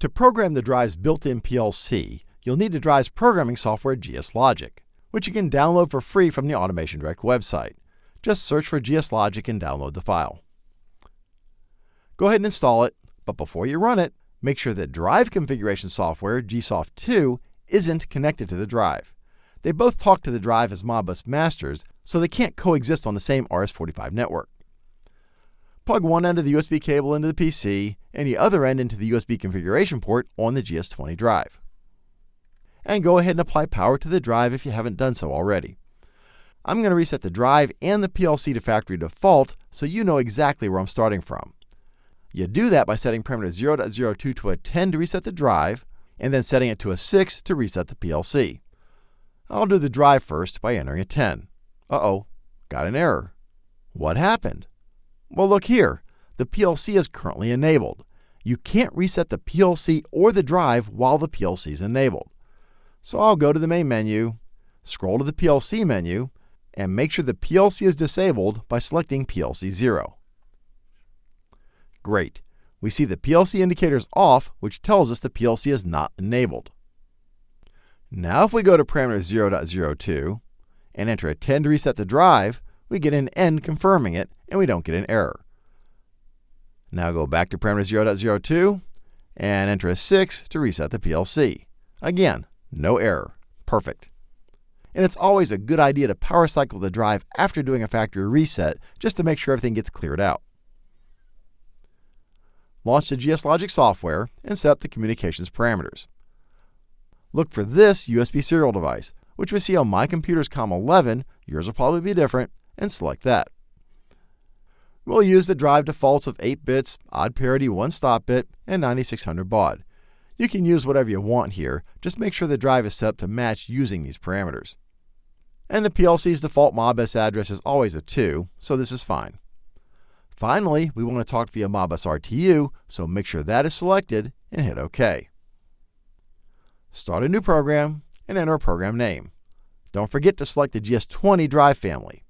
To program the drive's built-in PLC, you'll need the drive's programming software GSLOGIC, which you can download for free from the Automation Direct website. Just search for GSLOGIC and download the file. Go ahead and install it, but before you run it, make sure that drive configuration software, GS2, isn't connected to the drive. They both talk to the drive as Modbus masters, so they can't coexist on the same RS-45 network. Plug one end of the USB cable into the PC and the other end into the USB configuration port on the GS20 drive. And go ahead and apply power to the drive if you haven't done so already. I'm going to reset the drive and the PLC to factory default so you know exactly where I'm starting from. You do that by setting parameter 0.02 to a 10 to reset the drive, and then setting it to a 6 to reset the PLC. I'll do the drive first by entering a 10. Uh-oh, got an error. What happened? Well, look here. The PLC is currently enabled. You can't reset the PLC or the drive while the PLC is enabled. So I'll go to the main menu, scroll to the PLC menu, and make sure the PLC is disabled by selecting PLC 0. Great. We see the PLC indicator is off, which tells us the PLC is not enabled. Now if we go to parameter 0.02 and enter a 10 to reset the drive, we get an end confirming it, and we don't get an error. Now go back to parameter 0.02 and enter a 6 to reset the PLC. Again, no error. Perfect. And it's always a good idea to power cycle the drive after doing a factory reset just to make sure everything gets cleared out. Launch the GSLOGIC software and set up the communications parameters. Look for this USB serial device, which we see on my computer's COM11, yours will probably be different, and select that. We'll use the drive defaults of 8 bits, odd parity 1 stop bit, and 9600 baud. You can use whatever you want here, just make sure the drive is set up to match using these parameters. And the PLC's default Modbus address is always a 2, so this is fine. Finally, we want to talk via Modbus RTU, so make sure that is selected and hit OK. Start a new program and enter a program name. Don't forget to select the GS20 drive family.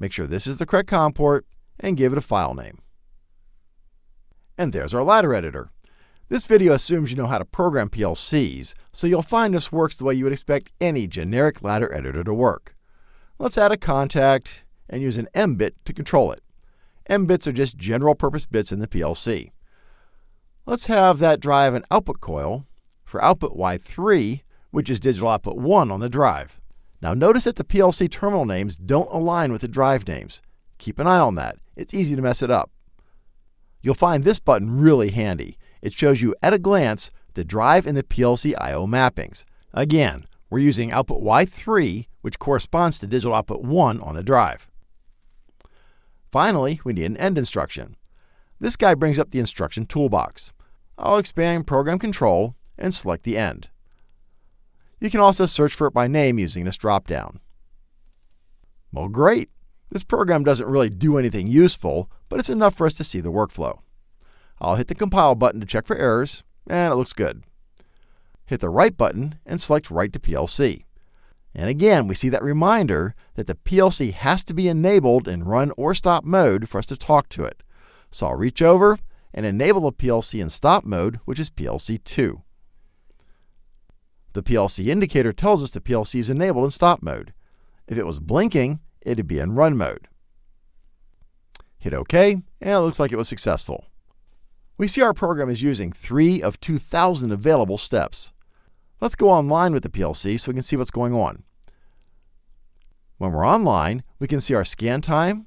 Make sure this is the correct COM port and give it a file name. And there's our ladder editor. This video assumes you know how to program PLCs, so you'll find this works the way you would expect any generic ladder editor to work. Let's add a contact and use an M bit to control it. M bits are just general purpose bits in the PLC. Let's have that drive an output coil for output Y3, which is digital output 1 on the drive. Now notice that the PLC terminal names don't align with the drive names. Keep an eye on that. It's easy to mess it up. You'll find this button really handy. It shows you at a glance the drive and the PLC I/O mappings. Again, we're using output Y3, which corresponds to digital output 1 on the drive. Finally, we need an end instruction. This guy brings up the instruction toolbox. I'll expand Program Control and select the end. You can also search for it by name using this drop-down. Well, great. This program doesn't really do anything useful, but it's enough for us to see the workflow. I'll hit the Compile button to check for errors, and it looks good. Hit the Write button and select Write to PLC. And again, we see that reminder that the PLC has to be enabled in run or stop mode for us to talk to it. So I'll reach over and enable the PLC in stop mode, which is PLC 2. The PLC indicator tells us the PLC is enabled in stop mode. If it was blinking, it'd be in run mode. Hit OK, and it looks like it was successful. We see our program is using 3 of 2,000 available steps. Let's go online with the PLC so we can see what's going on. When we're online, we can see our scan time,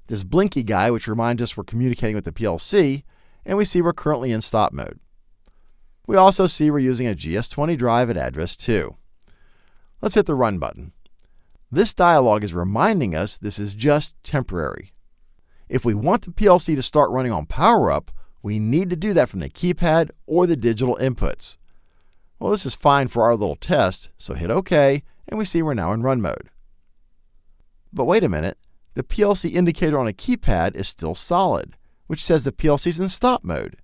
this blinky guy which reminds us we're communicating with the PLC, and we see we're currently in stop mode. We also see we're using a GS20 drive at address 2. Let's hit the Run button. This dialog is reminding us this is just temporary. If we want the PLC to start running on power up, we need to do that from the keypad or the digital inputs. Well, this is fine for our little test, so hit OK, and we see we're now in run mode. But wait a minute, the PLC indicator on a keypad is still solid, which says the PLC is in stop mode.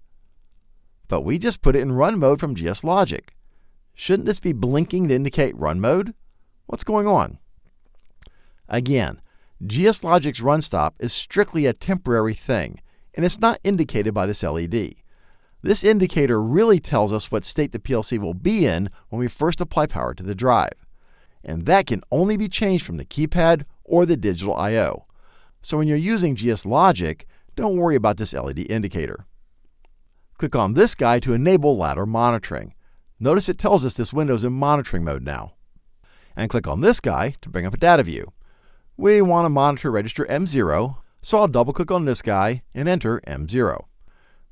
But we just put it in run mode from GSLOGIC. Shouldn't this be blinking to indicate run mode? What's going on? Again, GSLOGIC's run stop is strictly a temporary thing, and it's not indicated by this LED. This indicator really tells us what state the PLC will be in when we first apply power to the drive. And that can only be changed from the keypad or the digital I/O. So when you're using GSLOGIC, don't worry about this LED indicator. Click on this guy to enable ladder monitoring. Notice it tells us this window is in monitoring mode now. And click on this guy to bring up a data view. We want to monitor register M0, so I'll double-click on this guy and enter M0.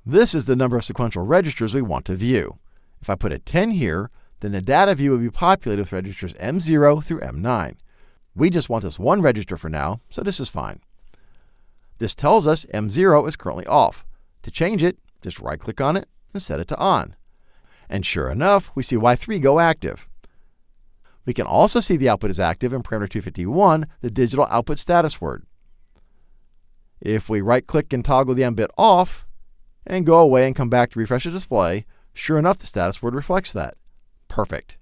This is the number of sequential registers we want to view. If I put a 10 here, then the data view will be populated with registers M0 through M9. We just want this one register for now, so this is fine. This tells us M0 is currently off. To change it, just right-click on it and set it to on. And sure enough, we see Y3 go active. We can also see the output is active in parameter 251, the digital output status word. If we right-click and toggle the M bit off, and go away and come back to refresh the display, sure enough, the status word reflects that. Perfect.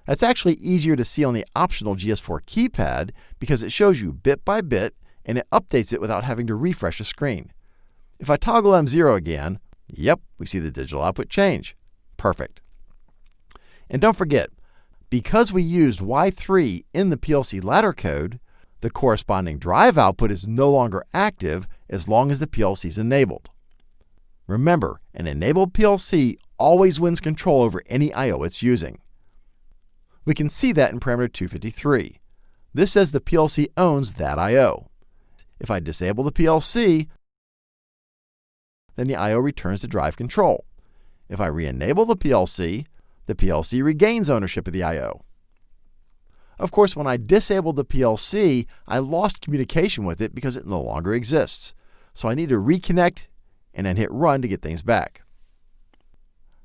That's actually easier to see on the optional GS4 keypad because it shows you bit by bit and it updates it without having to refresh the screen. If I toggle M0 again, yep, we see the digital output change. Perfect. And don't forget, because we used Y3 in the PLC ladder code, the corresponding drive output is no longer active as long as the PLC is enabled. Remember, an enabled PLC always wins control over any I/O it's using. We can see that in parameter 253. This says the PLC owns that I/O. If I disable the PLC, then the I/O returns to drive control. If I re-enable the PLC regains ownership of the I/O. Of course, when I disabled the PLC, I lost communication with it because it no longer exists. So I need to reconnect and then hit run to get things back.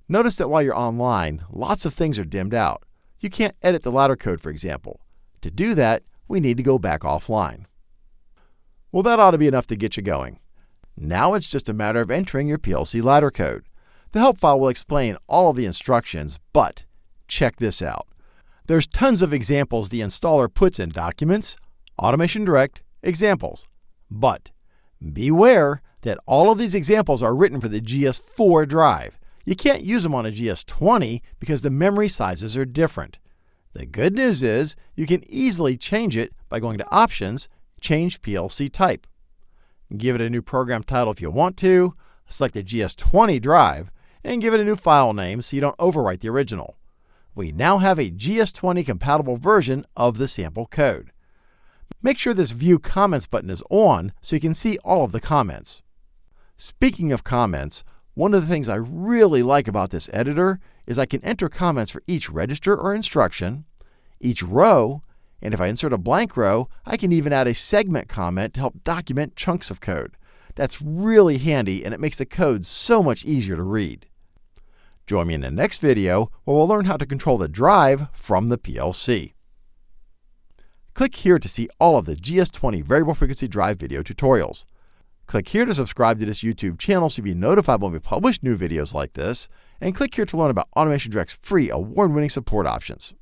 Notice that while you're online, lots of things are dimmed out. You can't edit the ladder code, for example. To do that, we need to go back offline. Well, that ought to be enough to get you going. Now it's just a matter of entering your PLC ladder code. The help file will explain all of the instructions, but check this out. There's tons of examples the installer puts in Documents, Automation Direct, Examples. But beware that all of these examples are written for the GS4 drive. You can't use them on a GS20 because the memory sizes are different. The good news is you can easily change it by going to Options, Change PLC Type. Give it a new program title if you want to, select the GS20 drive, and give it a new file name so you don't overwrite the original. We now have a GS20 compatible version of the sample code. Make sure this View Comments button is on so you can see all of the comments. Speaking of comments, one of the things I really like about this editor is I can enter comments for each register or instruction, each row, and if I insert a blank row, I can even add a segment comment to help document chunks of code. That's really handy and it makes the code so much easier to read. Join me in the next video where we'll learn how to control the drive from the PLC. Click here to see all of the GS20 variable frequency drive video tutorials. Click here to subscribe to this YouTube channel so you'll be notified when we publish new videos like this, and click here to learn about Automation Direct's free award-winning support options.